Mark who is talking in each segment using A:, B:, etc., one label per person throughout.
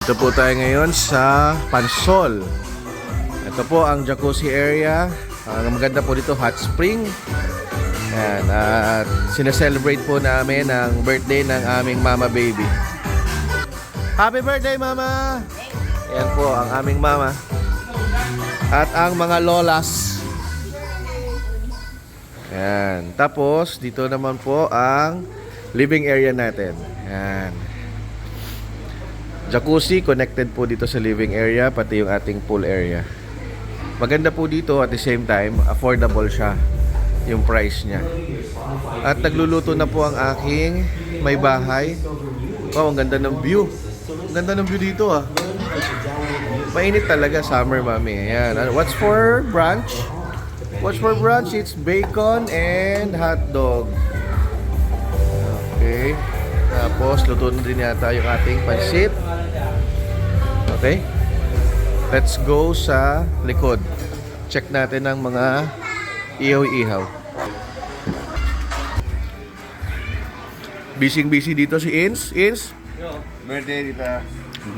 A: Dito po tayo ngayon sa Pansol. Ito po ang jacuzzi area. Ang maganda po dito, hot spring. Ayan, at sineselebrate po namin ang birthday ng aming mama baby. Happy birthday, mama! Ayan po ang aming mama. At ang mga lolas. Ayan. Tapos, dito naman po ang living area natin. Ayan. Jacuzzi connected po dito sa living area, pati yung ating pool area. Maganda po dito, at the same time affordable siya yung price niya. At nagluluto na po ang aking may bahay. Wow, ang ganda ng view. Ang ganda ng view dito ah. Mainit talaga summer, mami. Ayan. What's for brunch? What's for brunch? It's bacon and hot dog. Okay. Tapos luto na din yata yung ating pansit. Okay. Let's go sa likod. Check natin ang mga ihaw-ihaw. Busy dito si Ins. Ins?
B: Birthday dito.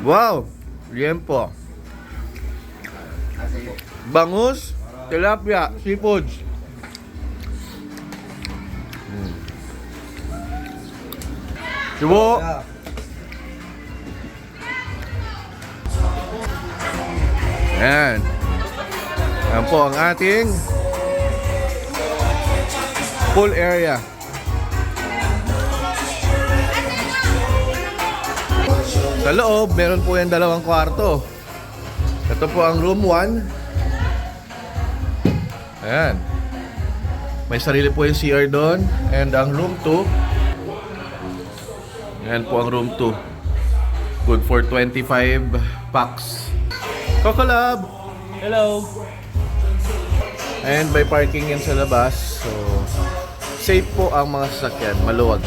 A: Wow! Liempo. Bangus, tilapia, seafoods. Sibo. Yan. Yan po ang ating pool area. Sa loob, meron po yan 2 kwarto. Ito po ang room 1. Ayan. May sarili po yung CR doon. And ang room 2. Ayan po ang room 2. Good for 25 packs. Kokolab!
B: Hello.
A: And may parking yan sa labas. So, safe po ang mga sasakyan. Maluwag.